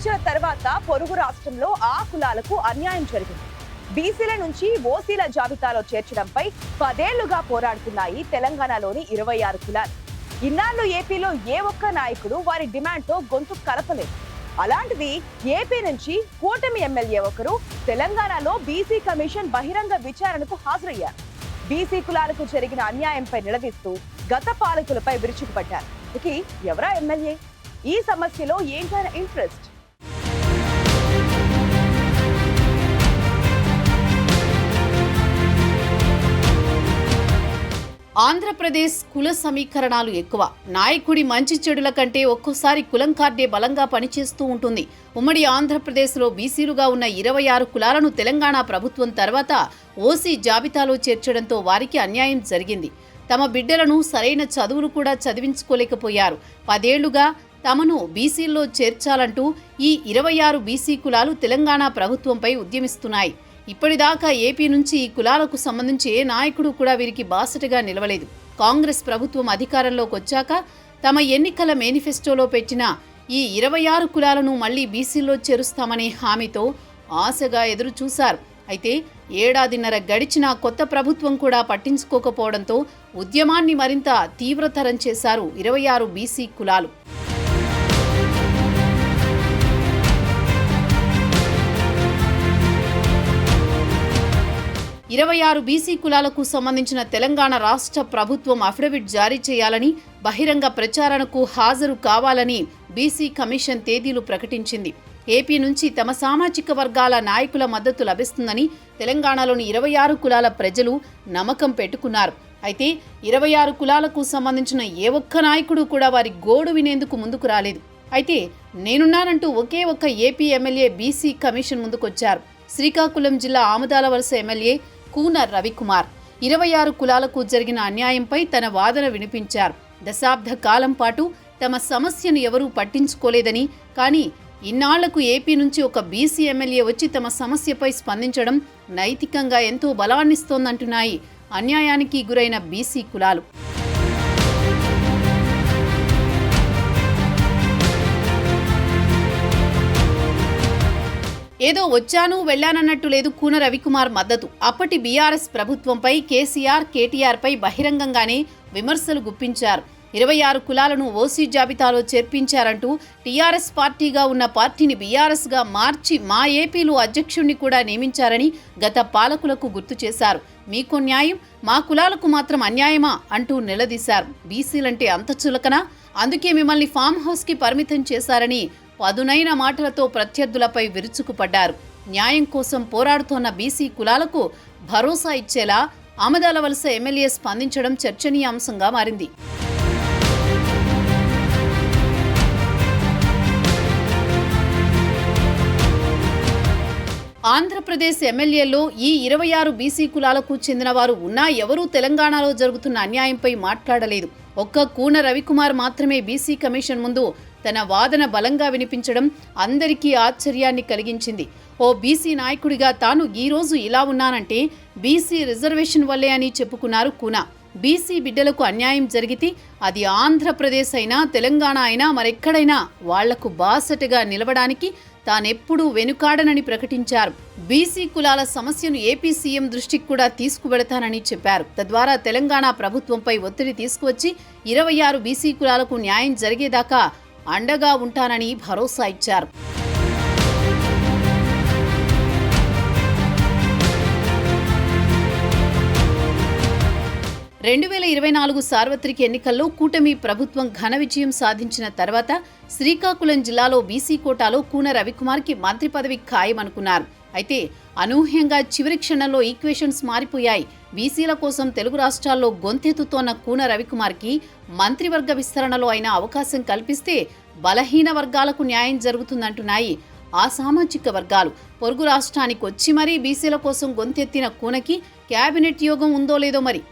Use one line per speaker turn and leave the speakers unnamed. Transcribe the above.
విభజన తర్వాత పొరుగు రాష్ట్రంలో ఆ కులాలకు అన్యాయం జరిగింది. బీసీల నుంచి ఓసీల జాబితాలో చేర్చడంపై 10 ఏళ్లుగా పోరాడుతున్నాయి తెలంగాణలోని 26 కులాలు. ఇన్నాళ్ళు ఏపీలో ఏ ఒక్క నాయకుడు వారి డిమాండ్తో గొంతు కలపలేదు. అలాంటిది ఏపీ నుంచి కూటమి ఎమ్మెల్యే ఒకరు తెలంగాణలో బీసీ కమిషన్ బహిరంగ విచారణకు హాజరయ్యారు. బీసీ కులాలకు జరిగిన అన్యాయంపై నిలదీస్తూ గత పాలకులపై విరుచుకుపడ్డారు. ఇక ఎవరా ఎమ్మెల్యే? ఈ సమస్యలో ఏంటైన ఇంట్రెస్ట్?
ఆంధ్రప్రదేశ్ కుల సమీకరణాలు ఎక్కువ. నాయకుడి మంచి చెడుల కంటే ఒక్కోసారి కులం కార్డే బలంగా పనిచేస్తూ ఉంటుంది. ఉమ్మడి ఆంధ్రప్రదేశ్లో బీసీలుగా ఉన్న 26 కులాలను తెలంగాణ ప్రభుత్వం తర్వాత ఓసీ జాబితాలో చేర్చడంతో వారికి అన్యాయం జరిగింది. తమ బిడ్డలను సరైన చదువులు కూడా చదివించుకోలేకపోయారు. 10 ఏళ్లుగా తమను బీసీల్లో చేర్చాలంటూ ఈ 26 బీసీ కులాలు తెలంగాణ ప్రభుత్వంపై ఉద్యమిస్తున్నాయి. ఇప్పటిదాకా ఏపీ నుంచి ఈ కులాలకు సంబంధించి ఏ నాయకుడు కూడా వీరికి బాసటగా నిలవలేదు. కాంగ్రెస్ ప్రభుత్వం అధికారంలోకి వచ్చాక తమ ఎన్నికల మేనిఫెస్టోలో పెట్టిన ఈ 26 కులాలను మళ్లీ బీసీల్లో చేరుస్తామనే హామీతో ఆశగా ఎదురు చూశారు. అయితే ఏడాదిన్నర గడిచినా కొత్త ప్రభుత్వం కూడా పట్టించుకోకపోవడంతో ఉద్యమాన్ని మరింత తీవ్రతరం చేశారు 26 బీసీ కులాలు. 26 బీసీ కులాలకు సంబంధించిన తెలంగాణ రాష్ట్ర ప్రభుత్వం అఫిడవిట్ జారీ చేయాలని, బహిరంగ ప్రచారణకు హాజరు కావాలని బీసీ కమిషన్ తేదీలు ప్రకటించింది. ఏపీ నుంచి తమ సామాజిక వర్గాల నాయకుల మద్దతు లభిస్తుందని తెలంగాణలోని 26 కులాల ప్రజలు నమ్మకం పెట్టుకున్నారు. అయితే 26 కులాలకు సంబంధించిన ఏ ఒక్క నాయకుడు కూడా వారి గోడు వినేందుకు ముందుకు రాలేదు. అయితే నేనున్నానంటూ ఒకే ఒక్క ఏపీ ఎమ్మెల్యే బీసీ కమిషన్ ముందుకొచ్చారు. శ్రీకాకుళం జిల్లా ఆముదాల వలస ఎమ్మెల్యే కూన రవికుమార్ 26 కులాలకు జరిగిన అన్యాయంపై తన వాదన వినిపించారు. దశాబ్ద కాలం పాటు తమ సమస్యను ఎవరూ పట్టించుకోలేదని, కానీ ఇన్నాళ్లకు ఏపీ నుంచి ఒక బీసీ ఎమ్మెల్యే వచ్చి తమ సమస్యపై స్పందించడం నైతికంగా ఎంతో బలాన్నిస్తోందంటున్నాయి అన్యాయానికి గురైన బీసీ కులాలు. ఏదో వచ్చాను వెళ్లానన్నట్టు లేదు కూన రవికుమార్ మద్దతు. అప్పటి బీఆర్ఎస్ ప్రభుత్వంపై కేసీఆర్, కేటీఆర్పై బహిరంగంగానే విమర్శలు గుప్పించారు. 26 కులాలను ఓసీ జాబితాలో చేర్పించారంటూ టీఆర్ఎస్ పార్టీగా ఉన్న పార్టీని బీఆర్ఎస్గా మార్చి మా ఏపీలో అధ్యక్షుణ్ణి కూడా నియమించారని గత పాలకులకు గుర్తు చేశారు. మీకో న్యాయం, మా కులాలకు మాత్రం అన్యాయమా అంటూ నిలదీశారు. బీసీలంటే అంత చులకనా? అందుకే మిమ్మల్ని ఫామ్ హౌస్కి పరిమితం చేశారని పదునైన మాటలతో ప్రత్యర్థులపై విరుచుకుపడ్డారు. న్యాయం కోసం పోరాడుతోన్న బీసీ కులాలకు భరోసా ఇచ్చేలా ఆమదాల వలస ఎమ్మెల్యే స్పందించడం చర్చనీయాంశంగా మారింది. ఆంధ్రప్రదేశ్ ఎమ్మెల్యేల్లో ఈ 26 బీసీ కులాలకు చెందిన వారు ఉన్నా ఎవరూ తెలంగాణలో జరుగుతున్న అన్యాయంపై మాట్లాడలేదు. ఒక్క కూన రవికుమార్ మాత్రమే బీసీ కమిషన్ ముందు తన వాదన బలంగా వినిపించడం అందరికీ ఆశ్చర్యాన్ని కలిగించింది. ఓ బీసీ నాయకుడిగా తాను ఈరోజు ఇలా ఉన్నానంటే బీసీ రిజర్వేషన్ వల్లే అని చెప్పుకున్నారు కూన. బీసీ బిడ్డలకు అన్యాయం జరిగితే అది ఆంధ్రప్రదేశ్ అయినా తెలంగాణ అయినా మరెక్కడైనా వాళ్లకు బాసటగా నిలవడానికి తానెప్పుడూ వెనుకాడనని ప్రకటించారు. బీసీ కులాల సమస్యను ఏపీ సీఎం దృష్టికి కూడా తీసుకువెడతానని చెప్పారు. తద్వారా తెలంగాణ ప్రభుత్వంపై ఒత్తిడి తీసుకువచ్చి 26 బీసీ కులాలకు న్యాయం జరిగేదాకా అండగా ఉంటానని భరోసా ఇచ్చారు. రెండు 2024 సార్వత్రిక ఎన్నికల్లో కూటమి ప్రభుత్వం ఘన విజయం సాధించిన తర్వాత శ్రీకాకుళం జిల్లాలో బీసీ కోటాలో కూన రవికుమార్కి మంత్రి పదవి ఖాయమనుకున్నారు. అయితే అనూహ్యంగా చివరి క్షణంలో ఈక్వేషన్స్ మారిపోయాయి. బీసీల కోసం తెలుగు రాష్ట్రాల్లో గొంతెత్తుతోన్న కూన రవికుమార్కి మంత్రివర్గ విస్తరణలో అయినా అవకాశం కల్పిస్తే బలహీన వర్గాలకు న్యాయం జరుగుతుందంటున్నాయి ఆ సామాజిక వర్గాలు. పొరుగు రాష్ట్రానికి వచ్చి మరీ బీసీల కోసం గొంతెత్తిన కూనకి కేబినెట్ యోగం ఉందో లేదో మరి.